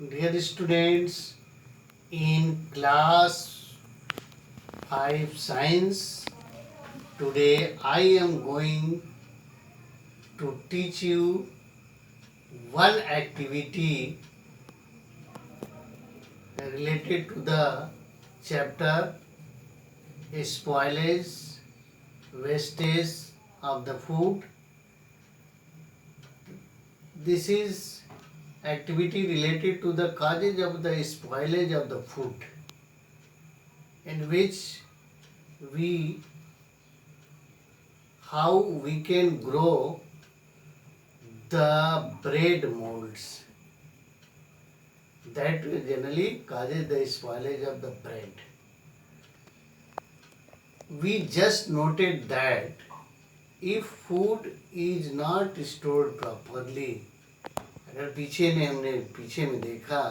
Dear students, in class 5 science, today I am going to teach you one activity related to the chapter spoilage, wastage of the food. This is activity related to the causes of the spoilage of the food, in which we how we can grow the bread molds that generally causes the spoilage of the bread. We just noted that if food is not stored properly, अगर हमने पीछे में देखा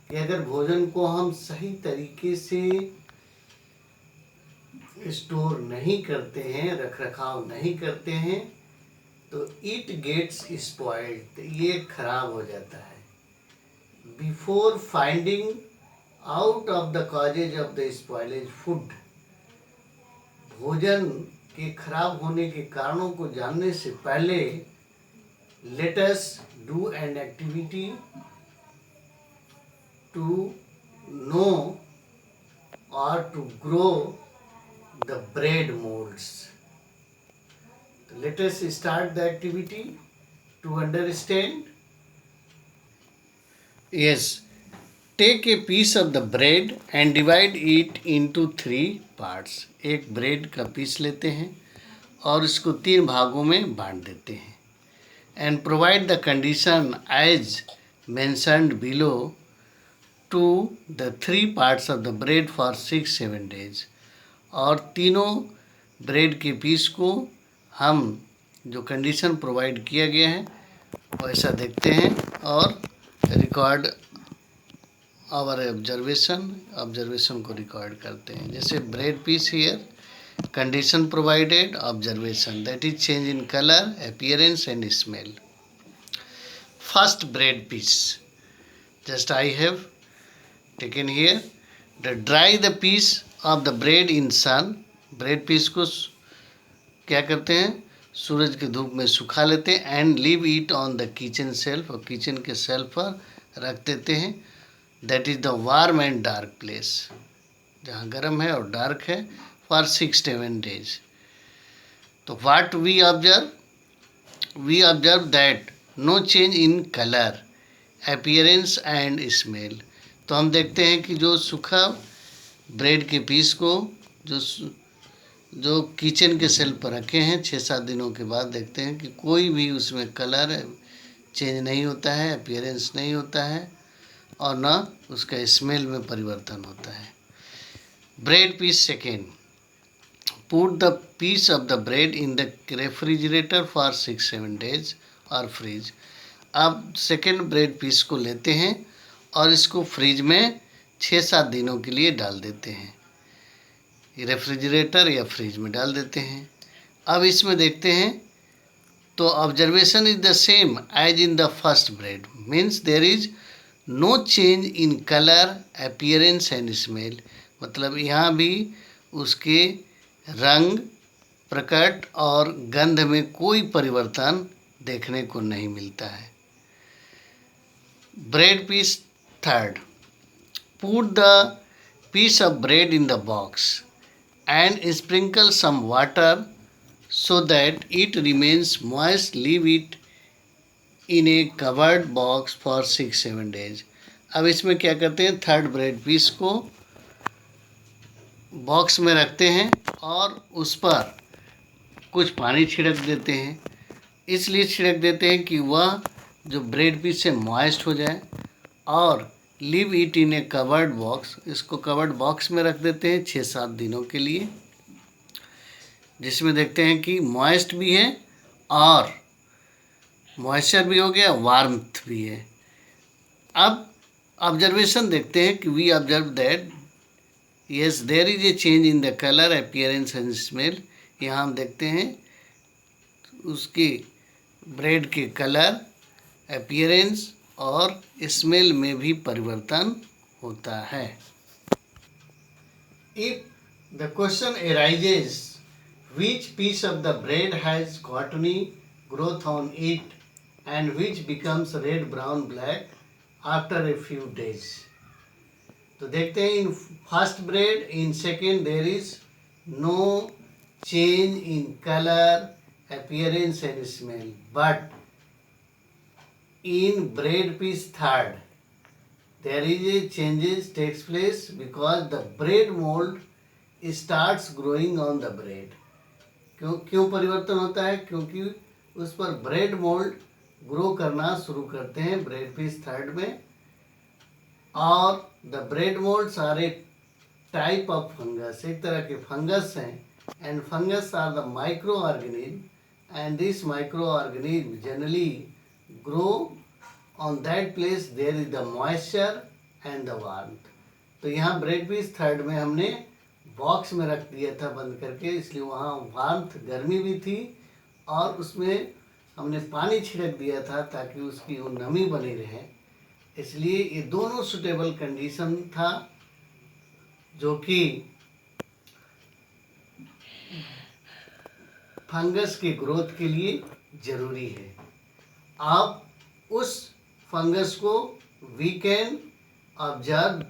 कि अगर भोजन को हम सही तरीके से स्टोर नहीं करते हैं, रख रखाव नहीं करते हैं, तो इट गेट्स स्पॉइल्ड, ये खराब हो जाता है. Before finding out of the causes of the spoilage food, भोजन के खराब होने के कारणों को जानने से पहले let us do an activity to know or to grow the bread molds. Let us start the activity to understand. Yes, take a piece of the bread and divide it into 3 parts. एक bread का piece लेते हैं और इसको 3 भागों में बांट देते हैं. And provide the condition as mentioned below to the 3 parts of the bread for 6-7 days. और तीनों ब्रेड के पीस को हम जो कंडीशन प्रोवाइड किया गया है वैसा देखते हैं और रिकॉर्ड आवर ऑब्जर्वेशन को रिकॉर्ड करते हैं. जैसे bread piece here, condition provided, observation, that is change in color, appearance and smell. First bread piece, just I have taken here. Dry the piece of the bread in sun. bread piece को क्या करते हैं, सूरज की धूप में सुखा लेते हैं. and leave it on the kitchen shelf, और किचन के शेल्फ पर रख देते हैं. that is the warm and dark place, जहाँ गर्म है और डार्क है, for 6-7 days. तो what we observe? We observe that no change in color, appearance and smell. तो हम देखते हैं कि जो सूखा ब्रेड के पीस को जो किचन के सेल्फ पर रखे हैं 6-7 दिनों के बाद देखते हैं कि कोई भी उसमें कलर चेंज नहीं होता है, अपीयरेंस नहीं होता है और ना उसका स्मेल में परिवर्तन होता है. Bread piece second, put the piece of the bread in the refrigerator for 6-7 days और फ्रीज. अब सेकेंड ब्रेड पीस को लेते हैं और इसको फ्रीज में 6-7 दिनों के लिए डाल देते हैं. रेफ्रिजरेटर या फ्रीज में डाल देते हैं. अब इसमें देखते हैं तो observation is the same as in the first bread, means there is no change in colour, appearance and smell. मतलब यहाँ भी उसके रंग, प्रकट और गंध में कोई परिवर्तन देखने को नहीं मिलता है. Bread piece third, put the piece of bread in the box and sprinkle some water so that it remains moist. Leave it in a covered box for 6-7 days. अब इसमें क्या करते हैं, थर्ड ब्रेड पीस को box में रखते हैं और उस पर कुछ पानी छिड़क देते हैं. इसलिए छिड़क देते हैं कि वह जो ब्रेड पीस से मॉइस्ट हो जाए. और leave it in a covered box, इसको कवर्ड बॉक्स में रख देते हैं 6-7 दिनों के लिए, जिसमें देखते हैं कि मॉइस्ट भी है और मॉइस्चर भी हो गया, वार्मथ भी है. अब ऑब्जर्वेशन देखते हैं कि we observe that yes there is a change in the color, appearance and smell. यहाँ हम देखते हैं उसकी ब्रेड के कलर, अपीयरेंस और स्मेल में भी परिवर्तन होता है। If the question arises which piece of the bread has cottony growth on it and which becomes red, brown, black after a few days, तो देखते हैं in first bread, in second there is no change in colour, appearance and smell, but in bread piece third there is a changes takes place because the bread mold starts growing on the bread. क्यों परिवर्तन होता है? क्योंकि उस पर bread mould grow करना शुरू करते हैं ब्रेड पीस थर्ड में, और the bread moulds are a type of fungus, एक तरह के फंगस हैं, and fungus are the microorganism and this microorganism generally grow on that place there is the moisture and the warmth. तो यहाँ bread piece third में हमने box में रख दिया था बंद करके, इसलिए वहाँ वार्मथ गर्मी भी थी और उसमें हमने पानी छिड़क दिया था ताकि उसकी वो नमी बनी रहे, इसलिए ये दोनों सुटेबल कंडीशन था जो कि फंगस के ग्रोथ के लिए जरूरी है। आप उस फंगस को we can observe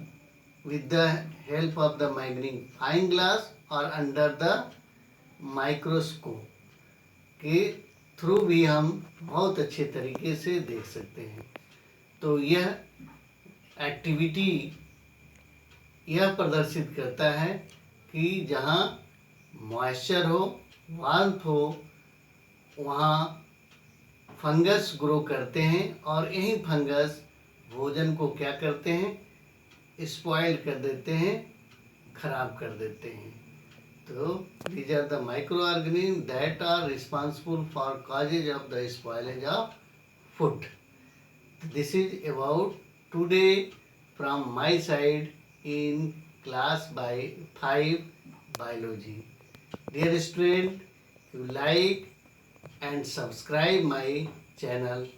with the help of the magnifying glass और under the microscope के थ्रू भी हम बहुत अच्छे तरीके से देख सकते हैं। तो यह एक्टिविटी यह प्रदर्शित करता है कि जहाँ मॉइस्चर हो, वार्मथ हो, वहाँ फंगस ग्रो करते हैं और यही फंगस भोजन को क्या करते हैं? स्पॉइल कर देते हैं, खराब कर देते हैं। तो these are the microorganisms that are responsible for causes of the spoilage of food. This is about today from my side in class by 5 biology. Dear student, you like and subscribe my channel.